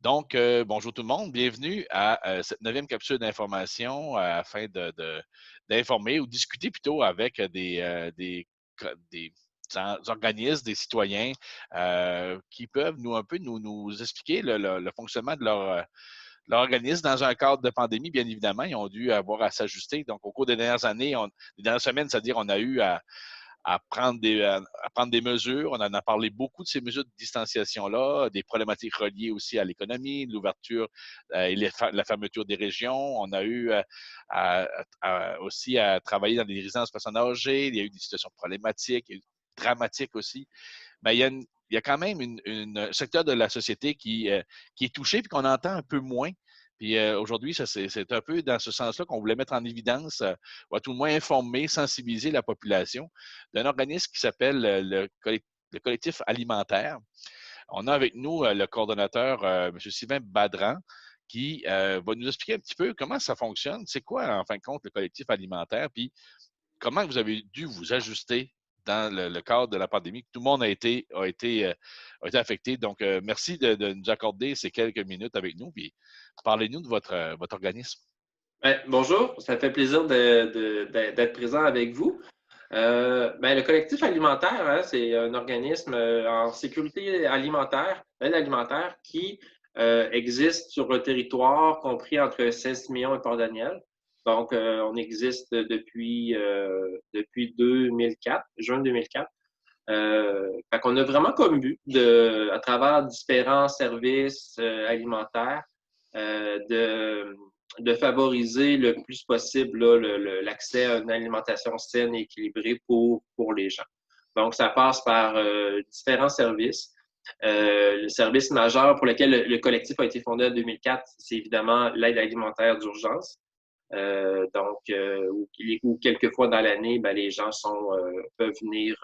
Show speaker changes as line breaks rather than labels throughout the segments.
Bonjour tout le monde, bienvenue à cette neuvième capsule d'information afin d'informer ou discuter plutôt avec des organismes, des citoyens qui peuvent nous expliquer le fonctionnement de leur organisme dans un cadre de pandémie. Bien évidemment, ils ont dû avoir à s'ajuster. Donc, au cours des dernières années, des dernières semaines, c'est-à-dire on a eu à prendre des mesures. On en a parlé beaucoup de ces mesures de distanciation-là, des problématiques reliées aussi à l'économie, l'ouverture et la fermeture des régions. On a eu aussi à travailler dans des résidences personnes âgées. Il y a eu des situations problématiques, dramatiques aussi. Mais il y a quand même un secteur de la société qui est touché et qu'on entend un peu moins. Puis aujourd'hui, c'est un peu dans ce sens-là qu'on voulait mettre en évidence, ou à tout le moins informer, sensibiliser la population d'un organisme qui s'appelle le collectif alimentaire. On a avec nous le coordonnateur, M. Sylvain Badran, qui va nous expliquer un petit peu comment ça fonctionne, c'est quoi, en fin de compte, le collectif alimentaire, puis comment vous avez dû vous ajuster dans le cadre de la pandémie. Tout le monde a été affecté. Donc, merci de nous accorder ces quelques minutes avec nous. Puis, parlez-nous de votre organisme.
Bonjour, ça fait plaisir d'être présent avec vous. Le collectif alimentaire, hein, c'est un organisme en sécurité alimentaire, aide alimentaire, qui existe sur le territoire compris entre Saint-Siméon et Port-Daniel. Donc, on existe depuis 2004, juin 2004. Fait qu'on a vraiment comme but, à travers différents services alimentaires, de favoriser le plus possible là, l'accès à une alimentation saine et équilibrée pour les gens. Donc, ça passe par différents services. Le service majeur pour lequel le collectif a été fondé en 2004, c'est évidemment l'aide alimentaire d'urgence. Où quelques fois dans l'année, les gens peuvent venir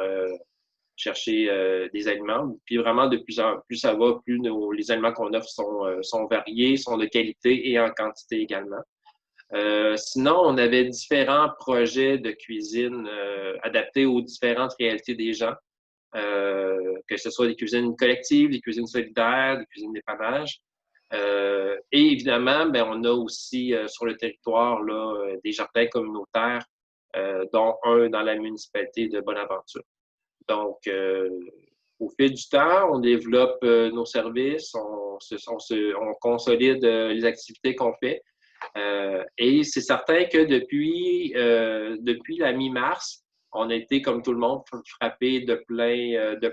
chercher des aliments. Puis vraiment, plus ça va, plus les aliments qu'on offre sont variés, sont de qualité et en quantité également. Sinon, on avait différents projets de cuisine adaptés aux différentes réalités des gens, que ce soit des cuisines collectives, des cuisines solidaires, des cuisines d'épanage. Et évidemment, on a aussi sur le territoire là, des jardins communautaires, dont un dans la municipalité de Bonaventure. Donc, au fil du temps, on développe nos services, on consolide les activités qu'on fait. Et c'est certain que depuis la mi-mars, on a été, comme tout le monde, frappé de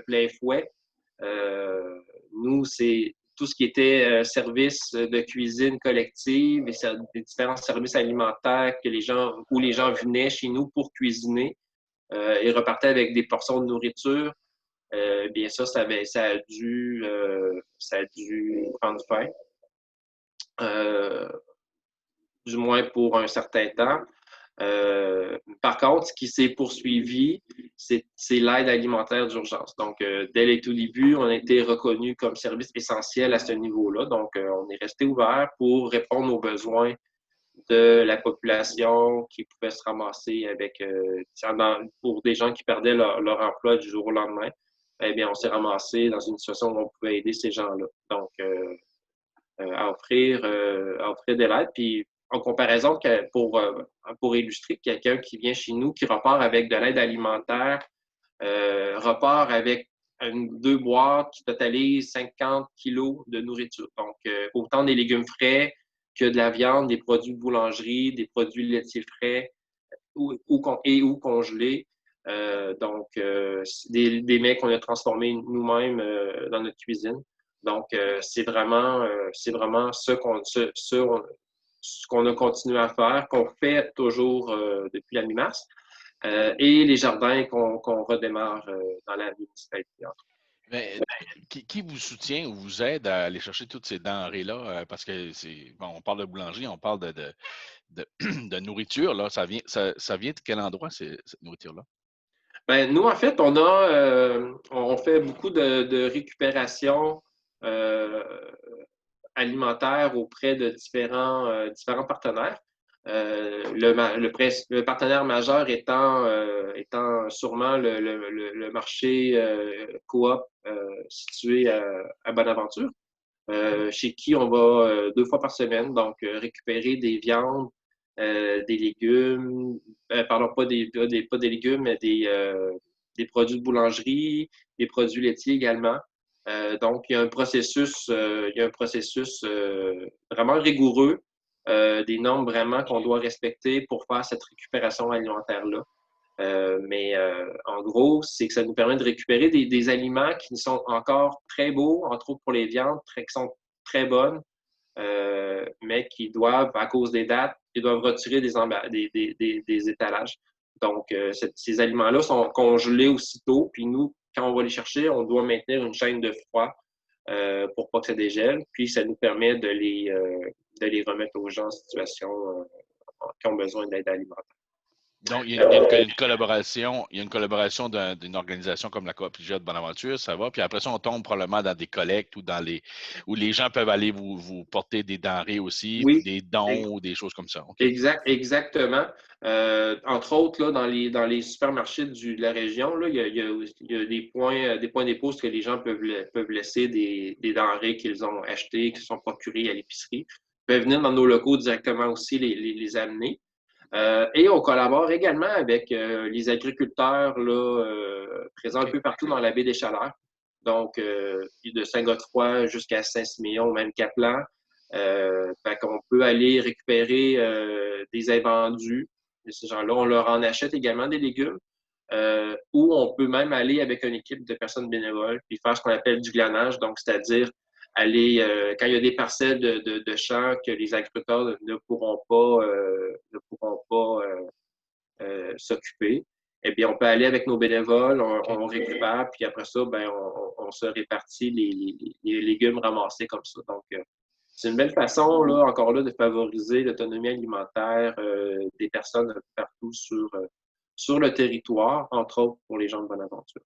plein fouet. Nous, c'est tout ce qui était service de cuisine collective et des différents services alimentaires où les gens venaient chez nous pour cuisiner et repartaient avec des portions de nourriture. Bien ça a dû prendre fin. Du moins pour un certain temps. Par contre, ce qui s'est poursuivi, c'est l'aide alimentaire d'urgence. Donc, dès les tout débuts, on a été reconnu comme service essentiel à ce niveau-là. Donc, on est resté ouvert pour répondre aux besoins de la population qui pouvait se ramasser pour des gens qui perdaient leur emploi du jour au lendemain. Eh bien, on s'est ramassé dans une situation où on pouvait aider ces gens-là. Donc, à offrir de l'aide. Puis, en comparaison, pour illustrer, quelqu'un qui vient chez nous, qui repart avec de l'aide alimentaire, repart avec deux boîtes qui totalisent 50 kilos de nourriture. Donc, autant des légumes frais que de la viande, des produits de boulangerie, des produits laitiers frais ou congelés. Des mets qu'on a transformés nous-mêmes dans notre cuisine. Donc, c'est vraiment ce qu'on a continué à faire, qu'on fait toujours depuis la mi-mars, et les jardins qu'on redémarre dans la municipalité.
Mais qui vous soutient ou vous aide à aller chercher toutes ces denrées-là? Parce que on parle de boulangerie, on parle de nourriture, là. Ça vient de quel endroit, cette nourriture-là?
Nous, en fait, on fait beaucoup de récupération euh, alimentaire auprès de différents partenaires. Le partenaire majeur étant sûrement le marché coop situé à Bonaventure. chez qui on va 2 fois par semaine, donc récupérer des viandes, des légumes, pardon, pas des légumes, mais des produits de boulangerie, des produits laitiers également. Donc, il y a un processus vraiment rigoureux, des normes vraiment qu'on doit respecter pour faire cette récupération alimentaire-là. En gros, c'est que ça nous permet de récupérer des aliments qui sont encore très beaux, entre autres pour les viandes, qui sont très bonnes, mais qui doivent, à cause des dates, ils doivent retirer des étalages. Donc, ces aliments-là sont congelés aussitôt, puis nous, quand on va les chercher, on doit maintenir une chaîne de froid pour pas que ça dégèle, puis ça nous permet de les remettre aux gens en situation qui ont besoin d'aide alimentaire.
Donc, il y a une collaboration, il y a une collaboration d'une organisation comme la Coop IGA de Bonaventure, ça va. Puis après ça, on tombe probablement dans des collectes ou où les gens peuvent aller vous porter des denrées aussi,
Oui,
des dons ou des choses comme ça. OK.
exactement. Entre autres, là, dans les supermarchés de la région, là, il y a des points dépôt que les gens peuvent laisser des denrées qu'ils ont achetées, qui sont procurées à l'épicerie. Ils peuvent venir dans nos locaux directement aussi les amener. Et on collabore également avec les agriculteurs là, présents un peu partout dans la baie des Chaleurs. Donc, de Saint-Godefroy jusqu'à Saint-Siméon, même Caplan. Fait qu'on peut aller récupérer des invendus de ces gens-là. On leur en achète également des légumes. Ou on peut même aller avec une équipe de personnes bénévoles puis faire ce qu'on appelle du glanage, donc c'est-à-dire aller, quand il y a des parcelles de champs que les agriculteurs ne pourront pas s'occuper, eh bien, on peut aller avec nos bénévoles, on récupère, puis après ça, ben, on se répartit les légumes ramassés comme ça. Donc, c'est une belle façon, là, encore là, de favoriser l'autonomie alimentaire des personnes partout sur le territoire, entre autres pour les gens de Bonaventure.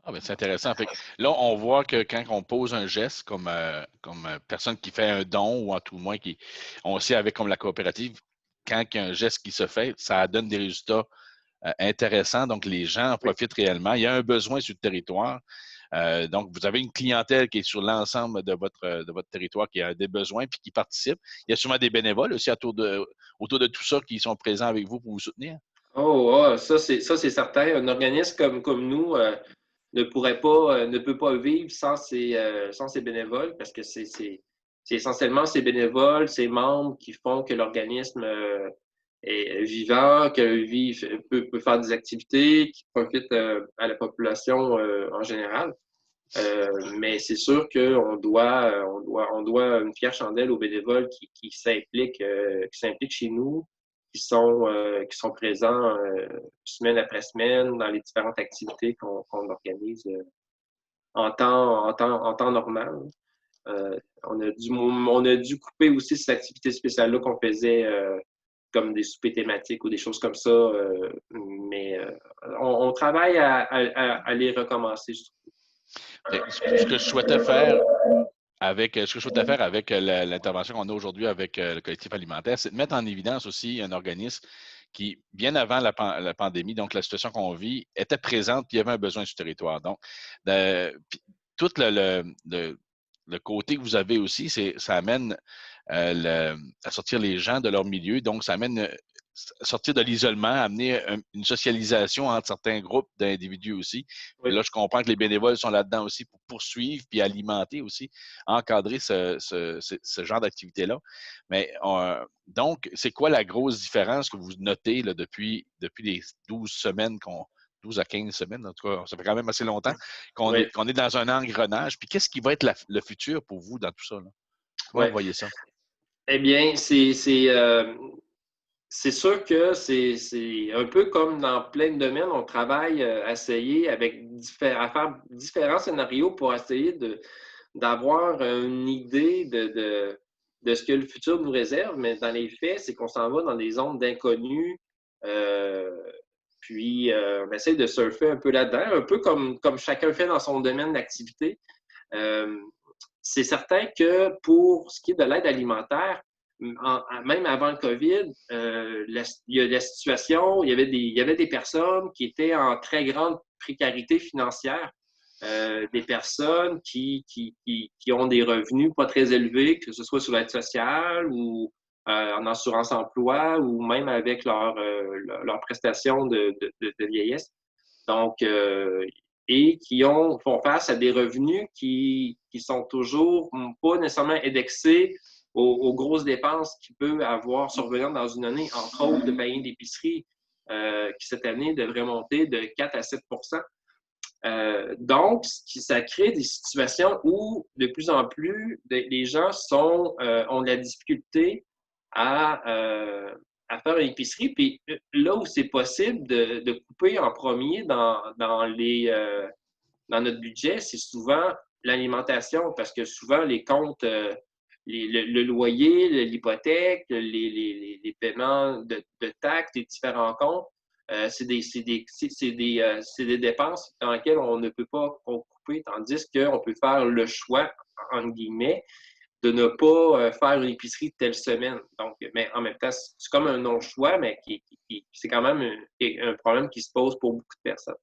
Ah, ben, c'est intéressant. Fait que là, on voit que quand on pose un geste comme personne qui fait un don ou en tout moins on sait avec comme la coopérative, quand il y a un geste qui se fait, ça donne des résultats intéressants. Donc, les gens en profitent réellement. Il y a un besoin sur le territoire. Donc, vous avez une clientèle qui est sur l'ensemble de votre territoire, qui a des besoins puis qui participe. Il y a sûrement des bénévoles aussi autour de tout ça qui sont présents avec vous pour vous soutenir.
Ça, c'est certain. Un organisme comme nous ne peut pas vivre sans ses bénévoles parce que c'est essentiellement ces bénévoles, ces membres qui font que l'organisme est vivant, peut faire des activités, qui profitent à la population en général. Mais c'est sûr on doit une fière chandelle aux bénévoles qui s'impliquent chez nous, qui sont présents semaine après semaine dans les différentes activités qu'on organise en temps normal. On a dû couper aussi ces activités spéciales-là qu'on faisait comme des soupers thématiques ou des choses comme ça. Mais on travaille à les recommencer, je trouve.
Ce que je souhaitais faire avec l'intervention qu'on a aujourd'hui avec le collectif alimentaire, c'est de mettre en évidence aussi un organisme qui, bien avant la pandémie, donc la situation qu'on vit, était présente et il y avait un besoin sur le territoire. Donc, tout le côté que vous avez aussi, ça amène à sortir les gens de leur milieu. Donc, ça amène sortir de l'isolement, amener une socialisation entre certains groupes d'individus aussi.
Oui.
Et là, je comprends que les bénévoles sont là-dedans aussi pour poursuivre puis alimenter aussi, encadrer ce genre d'activité-là. Mais donc, c'est quoi la grosse différence que vous notez là, depuis les 12 semaines 12 à 15 semaines, en tout cas, ça fait quand même assez longtemps qu'on
Oui.
est dans un engrenage. Puis qu'est-ce qui va être le futur pour vous dans tout ça? Là? Comment
Oui.
vous voyez ça?
Eh bien, c'est sûr que c'est un peu comme dans plein de domaines, on travaille à essayer à faire différents scénarios pour essayer d'avoir une idée de ce que le futur nous réserve, mais dans les faits, c'est qu'on s'en va dans des zones d'inconnu. Puis on essaie de surfer un peu là-dedans, un peu comme chacun fait dans son domaine d'activité. C'est certain que pour ce qui est de l'aide alimentaire, même avant le COVID, il y a la situation, il y avait des personnes qui étaient en très grande précarité financière. des personnes qui ont des revenus pas très élevés, que ce soit sur l'aide sociale ou en assurance emploi ou même avec leur prestation de vieillesse. Donc, et qui font face à des revenus qui sont toujours pas nécessairement indexés aux grosses dépenses qu'il peut avoir survenant dans une année, entre autres le panier d'épicerie, qui cette année devrait monter de 4 à 7 donc, ça crée des situations où de plus en plus les gens ont de la difficulté à faire une épicerie. Puis là où c'est possible de couper en premier dans notre budget, c'est souvent l'alimentation, parce que souvent les comptes, le loyer, l'hypothèque, les paiements de taxes, les différents comptes, c'est des dépenses dans lesquelles on ne peut pas couper, tandis qu'on peut faire le choix, entre guillemets, de ne pas faire une épicerie telle semaine. Donc, mais en même temps, c'est comme un non-choix, mais c'est quand même un problème qui se pose pour beaucoup de personnes.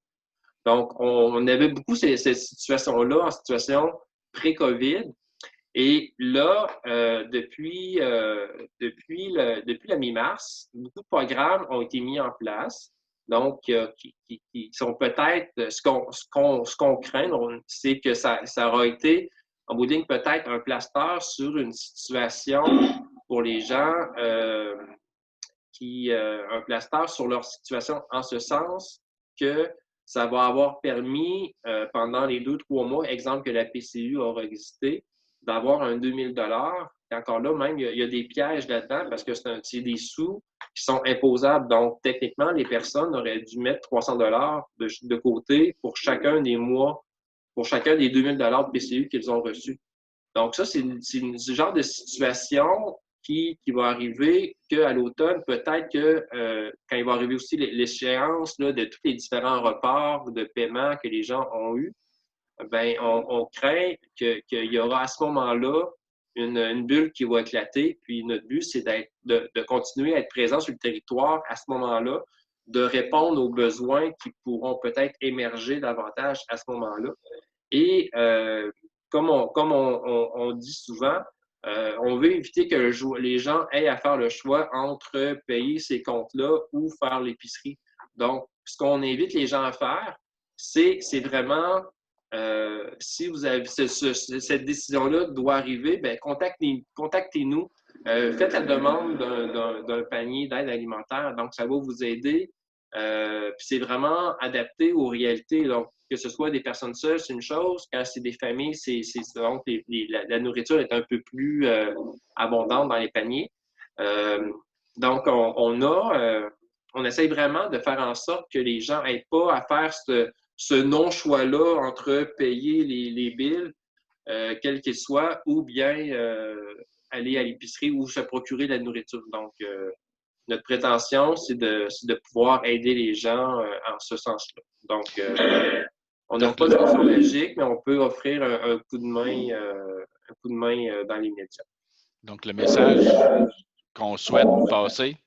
Donc, on avait beaucoup cette situation-là en situation pré-COVID. Et là, depuis la mi-mars, beaucoup de programmes ont été mis en place. Donc, qui sont peut-être ce qu'on craint, c'est que ça aura été, en bout de ligne, peut-être un plaster sur une situation pour les gens un plaster sur leur situation en ce sens que ça va avoir permis pendant les 2-3 mois, exemple que la PCU aura existé, d'avoir un 2000 $. Encore là, même, il y a des pièges là-dedans parce que c'est des sous qui sont imposables. Donc, techniquement, les personnes auraient dû mettre 300 $ de côté pour chacun des mois, pour chacun des 2000 $ de PCU qu'ils ont reçus. Donc, ça, c'est ce genre de situation qui va arriver qu'à l'automne, peut-être que quand il va arriver aussi l'échéance de tous les différents reports de paiement que les gens ont eus, ben on craint qu'il y aura à ce moment-là une bulle qui va éclater. Puis notre but, c'est de continuer à être présent sur le territoire à ce moment-là, de répondre aux besoins qui pourront peut-être émerger davantage à ce moment-là. Et comme on dit souvent, on veut éviter que les gens aient à faire le choix entre payer ces comptes-là ou faire l'épicerie. Donc, ce qu'on invite les gens à faire, c'est vraiment, si vous avez cette décision-là doit arriver, bien, contactez-nous. Faites la demande d'un panier d'aide alimentaire. Donc, ça va vous aider. Puis c'est vraiment adapté aux réalités. Donc, que ce soit des personnes seules, c'est une chose. Quand c'est des familles, donc la nourriture est un peu plus abondante dans les paniers. Donc, on essaye vraiment de faire en sorte que les gens n'aient pas à faire ce non-choix-là entre payer les billes, quels qu'ils soient, ou bien aller à l'épicerie ou se procurer de la nourriture. Donc, notre prétention, c'est de pouvoir aider les gens en ce sens-là. Donc, on n'offre pas de solution magique, mais on peut offrir un coup de main dans les médias.
Donc, le message qu'on souhaite passer,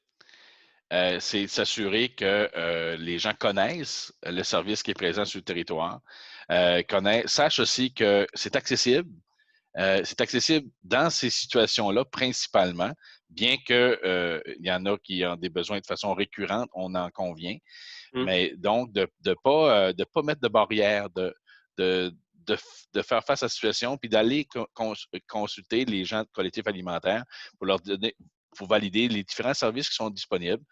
c'est de s'assurer que les gens connaissent le service qui est présent sur le territoire, sachent aussi que c'est accessible. C'est accessible dans ces situations-là principalement, bien qu'il y en a qui ont des besoins de façon récurrente, on en convient. Mais donc, de ne pas mettre de barrière, de faire face à la situation, puis d'aller consulter les gens de collectifs alimentaires pour leur donner, pour valider les différents services qui sont disponibles.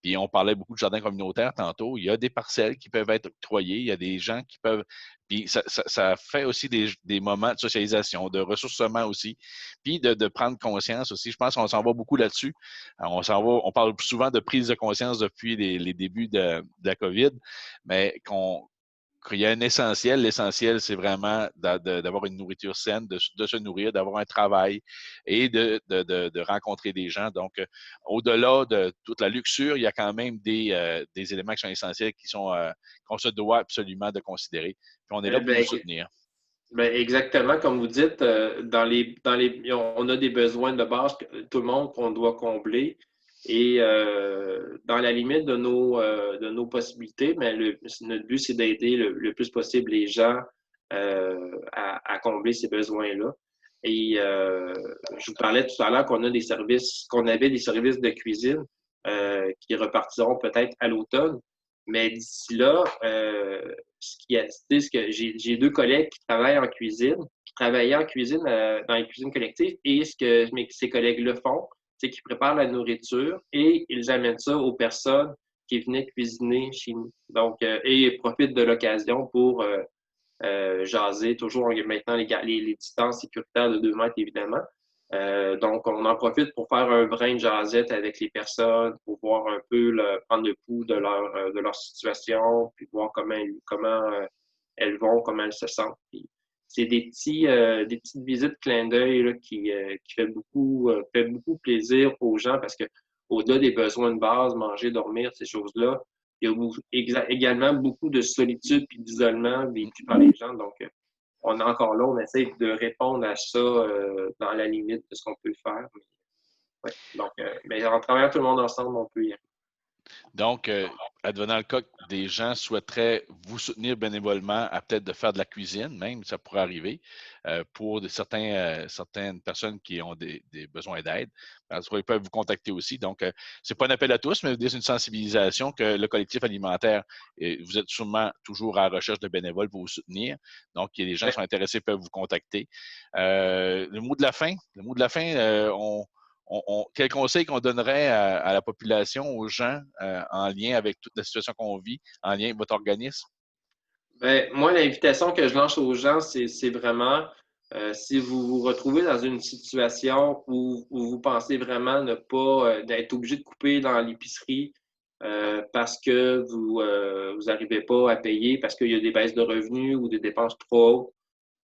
Puis on parlait beaucoup de jardins communautaires tantôt. Il y a des parcelles qui peuvent être octroyées. Il y a des gens qui peuvent. Puis ça fait aussi des moments de socialisation, de ressourcement aussi. Puis de prendre conscience aussi. Je pense qu'on s'en va beaucoup là-dessus. On parle souvent de prise de conscience depuis les débuts de la COVID, mais qu'il y a un essentiel. L'essentiel, c'est vraiment d'avoir une nourriture saine, de se nourrir, d'avoir un travail et de rencontrer des gens. Donc, au-delà de toute la luxure, il y a quand même des éléments qui sont essentiels, qu'on se doit absolument de considérer. Puis on est là pour vous soutenir.
Ben exactement, comme vous dites, on a des besoins de base, tout le monde qu'on doit combler. Et dans la limite de nos possibilités, mais notre but, c'est d'aider le plus possible les gens à combler ces besoins-là. Et je vous parlais tout à l'heure qu'on avait des services de cuisine qui repartiront peut-être à l'automne. Mais d'ici là, j'ai 2 collègues qui travaillent en cuisine, qui travaillaient en cuisine dans les cuisines collectives, et ces collègues-là font, c'est qu'ils préparent la nourriture et ils amènent ça aux personnes qui venaient cuisiner chez nous. Donc, et ils profitent de l'occasion pour jaser, toujours maintenant les distances sécuritaires de 2 mètres, évidemment. Donc, on en profite pour faire un brin de jasette avec les personnes, pour voir un peu, prendre le pouls de leur situation, puis voir comment elles vont, comment elles se sentent. Puis, c'est des petites visites clin d'œil qui fait beaucoup plaisir aux gens parce que au-delà des besoins de base, manger, dormir, ces choses-là, il y a également beaucoup de solitude et d'isolement vécu par les gens. Donc, on est encore là, on essaie de répondre à ça dans la limite de ce qu'on peut faire. Mais, ouais. Donc, mais en travaillant tout le monde ensemble, on peut y arriver.
Donc, advenant le cas que des gens souhaiteraient vous soutenir bénévolement à peut-être de faire de la cuisine, même, ça pourrait arriver, pour certaines personnes qui ont des besoins d'aide, ils peuvent vous contacter aussi. Donc, ce n'est pas un appel à tous, mais c'est une sensibilisation que le collectif alimentaire, vous êtes sûrement toujours à la recherche de bénévoles pour vous soutenir. Donc, il y a des gens qui sont intéressés peuvent vous contacter. Le mot de la fin, quel conseil qu'on donnerait à la population, aux gens, en lien avec toute la situation qu'on vit, en lien avec votre organisme?
Ben, moi, l'invitation que je lance aux gens, c'est vraiment si vous vous retrouvez dans une situation où vous pensez vraiment ne pas d'être obligé de couper dans l'épicerie parce que vous n'arrivez pas à payer, parce qu'il y a des baisses de revenus ou des dépenses trop hautes,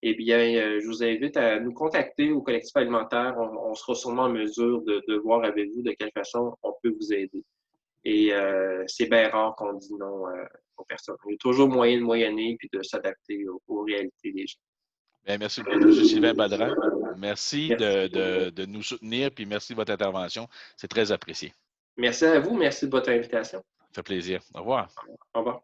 eh bien, je vous invite à nous contacter au collectif alimentaire. On sera sûrement en mesure de voir avec vous de quelle façon on peut vous aider. Et c'est bien rare qu'on dise non aux personnes. Il y a toujours moyen de moyenner puis de s'adapter aux réalités des gens.
Bien, merci beaucoup, M. Sylvain Badran. Merci
Merci.
de nous soutenir, puis merci de votre intervention. C'est très apprécié.
Merci à vous. Merci de votre invitation.
Ça fait plaisir. Au revoir.
Au revoir.